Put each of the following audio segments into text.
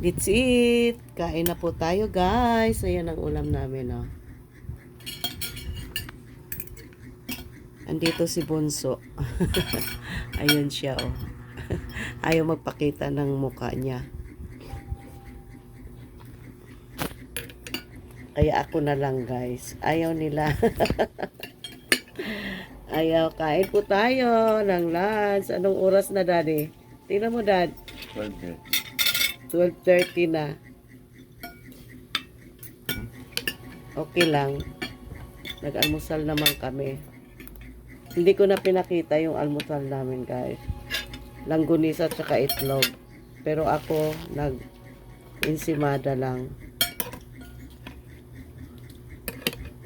That's it. Kain na po tayo, guys. Ayan ang ulam namin, oh. Andito si Bunso. Ayun siya, oh. Ayaw magpakita ng mukha niya. Kaya ako na lang, guys. Ayaw nila. Ayaw. Kain po tayo ng lunch. Anong oras na, Daddy? Tingnan mo, Dad. 12:30 na. Okay lang. Nag-almusal naman kami. Hindi ko na pinakita yung almusal namin, guys. Langgunisa at saka itlog. Pero ako, nag-insimada lang.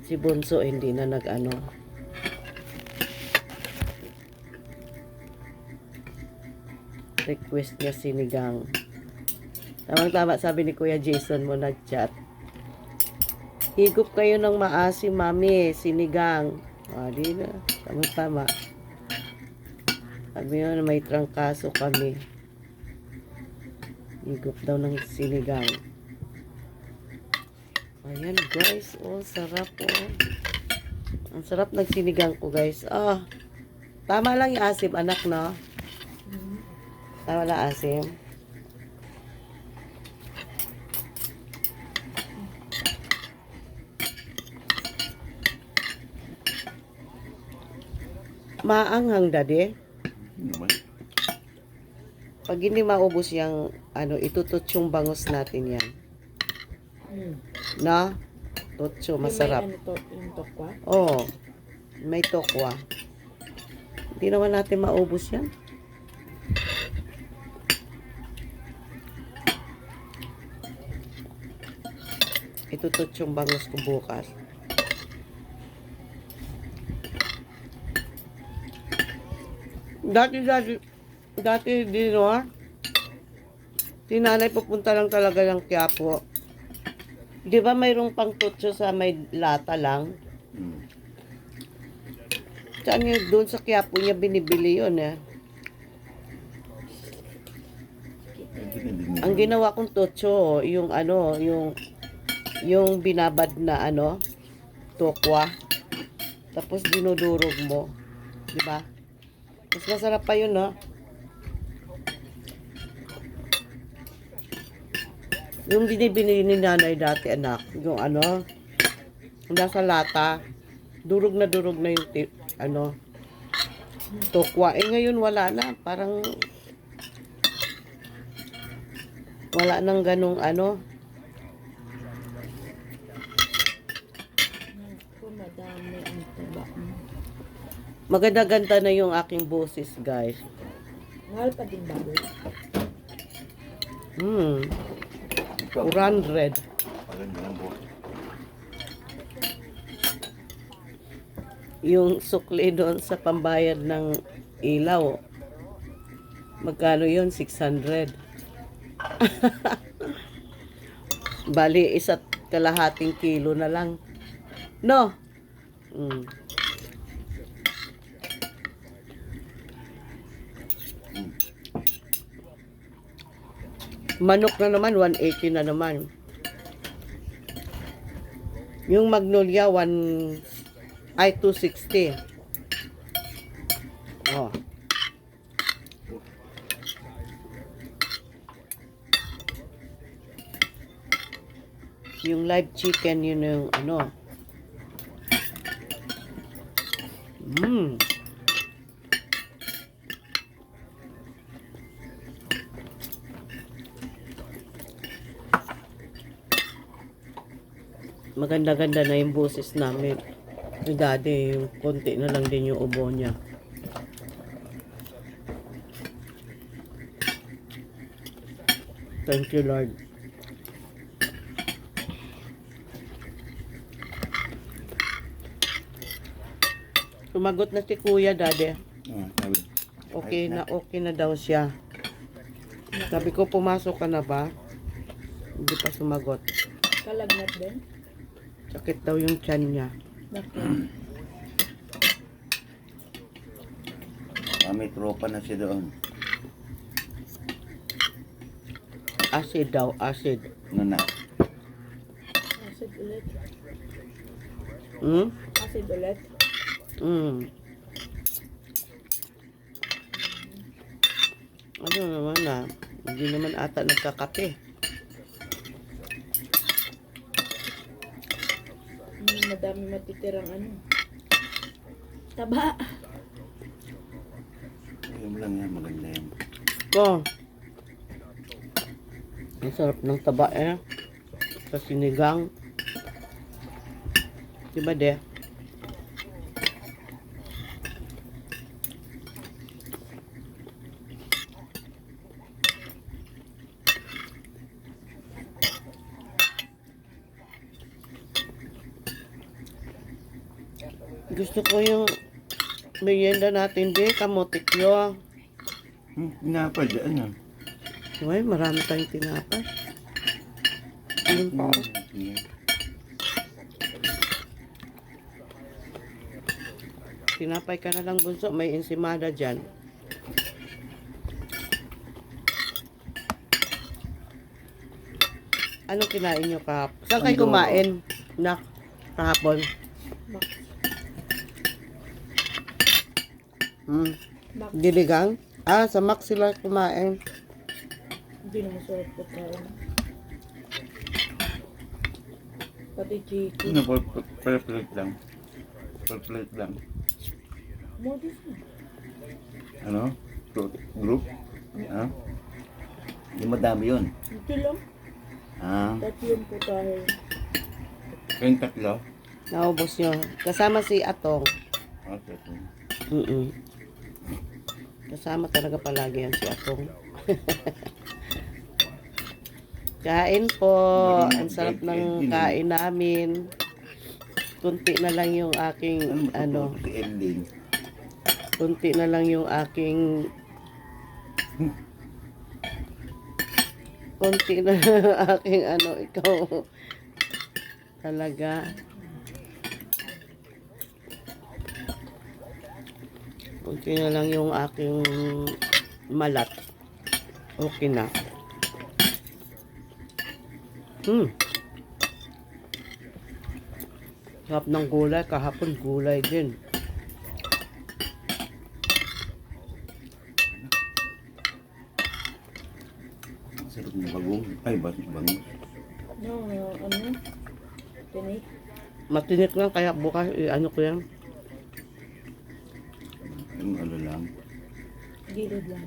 Si Bunso, hindi na nag-ano. Request niya sinigang. Tamang-tama, sabi ni Kuya Jason mo nag-chat. Higop kayo ng maasim, mami. Sinigang. Di na. Tama-tama. Sabi yun, may trangkaso kami. Higop daw ng sinigang. Ayan, guys. Oh, sarap, oh. Ang sarap ng sinigang ko, guys. Oh. Tama lang yung asim, anak, no? Tama lang asim. Maanghang, Daddy. Pag hindi maubos yung itutot yung bangus natin yan. Na? Tutso, masarap. May yung tokwa? Oo. May tokwa. Hindi naman natin maubos yan. Itutot yung bangus ko bukas. Dati din, no? Si nanay pupunta lang talaga ng Quiapo. Di ba mayroong pang tutso sa may lata lang? Saan yun? Doon sa Quiapo niya binibili yun, eh. Ang ginawa kong tutso, yung yung binabad na tokwa. Tapos dinudurog mo. Di ba? Mas masarap pa yun, no? Yung binibili ni nanay dati, anak. Yung nasa lata. Durog na yung tokwa. Eh, ngayon wala na. Parang wala nang ganong Madami ang taba. Maganda-ganda na yung aking boses, guys. Mahal pa din baboy. 400. Yung sukli doon sa pambayad ng ilaw. Magkano yun? 600. Bali, 1.5 kilo na lang. No? Manok na naman, 180 na naman. Yung magnolia, 260. Oh. Yung live chicken, yun yung Maganda-ganda na yung boses namin. Yung daddy, yung konti na lang din yung ubo niya. Thank you, Lord. Sumagot na si Kuya, Daddy. Okay na daw siya. Sabi ko, pumasok ka na ba? Hindi pa sumagot. Kalagnat din? Sakit daw yung tiyan niya. Bakit? May tropa na siya doon. Acid daw, acid. Ano na? Acid ulit. Hmm? Acid ulit. Hmm. Ano naman na, hindi naman ata nagkakape. Madami matitirang ano. Taba. Ayun lang yan, maganda yan. Oh. Ang sarap ng taba eh. Sa sinigang. Diba de? Gusto ko yung merienda natin di, kamotikyo. Pinapad, ano? Uy, marami tayong tinapay. Yun pa ako. Tinapay ka na lang bunso, may ensimada dyan. Anong kinain nyo kahapon? Saan kayo Pandoro. kumain? Na, kahapon? Max. Hmm. Max. Diligang? Ah, sa Max sila kumain. Hindi na masarap po tayo. Pati chicken. Ano, per plate lang. Per plate lang. Modis na. Ano? Group? Ha? Hindi madami yun. Ito lang. Ah, Tatlong po tayo. kayong tatlo? Naubos nyo. Kasama si Atong. Okay. Kasama talaga palagi yan si Atong. Kain po. Ang sarap ng kain namin. Kunti na lang yung aking ano. Si Elding. Kunti na lang yung aking konti na aking ano, ikaw talaga. Konti na lang yung aking malat. Okay na. Sarap ng gulay. Kahapon gulay din. Sarap na bagong. Ay, bagong. No, ano? Tinik. Matinik lang kaya bukas ano ko yan. Yung ano lang. Gilid lang.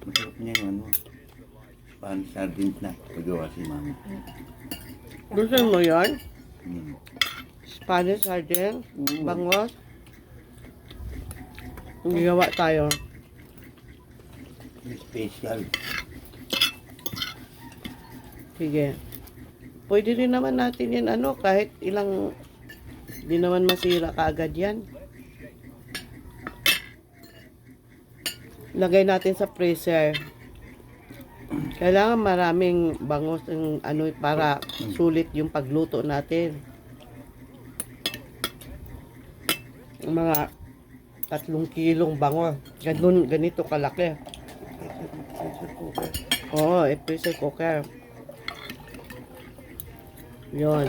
Masarap niya yung ano. Pan sardines na. Pagawa si mami. Gusto mo yan? Hmm. Spanish sardine? Oo. Bangos? Gawa tayo. Special. Sige. Pwede rin naman natin yan ano, kahit ilang, di naman masira kaagad yan. Lagay natin sa freezer. Kailangan maraming bangos ng ano para sulit yung pagluto natin. Mga 3 kilong bangos. Ganito kalaki. Pressure cooker. Oo, pressure cooker. Yun.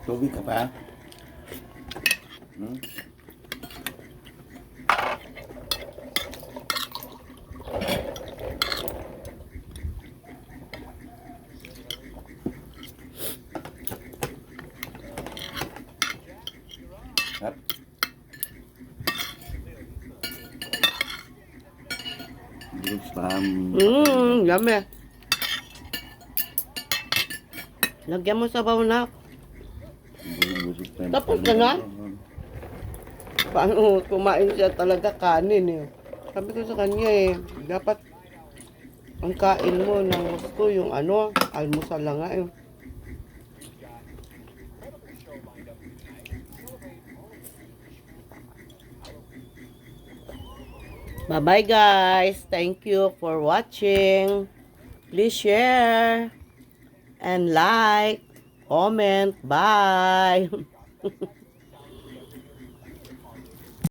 Tubig ka pa? Hmm? Up. Bilog spam. Yummy. Lagyan mo sabaw na. Tapos ka na? Paano kumain siya talaga kanin eh. Sabi ko sa kanya eh, dapat ang kain mo ng gusto yung ano, almusal lang nga eh. Bye-bye guys. Thank you for watching. Please share and like. comment. Bye!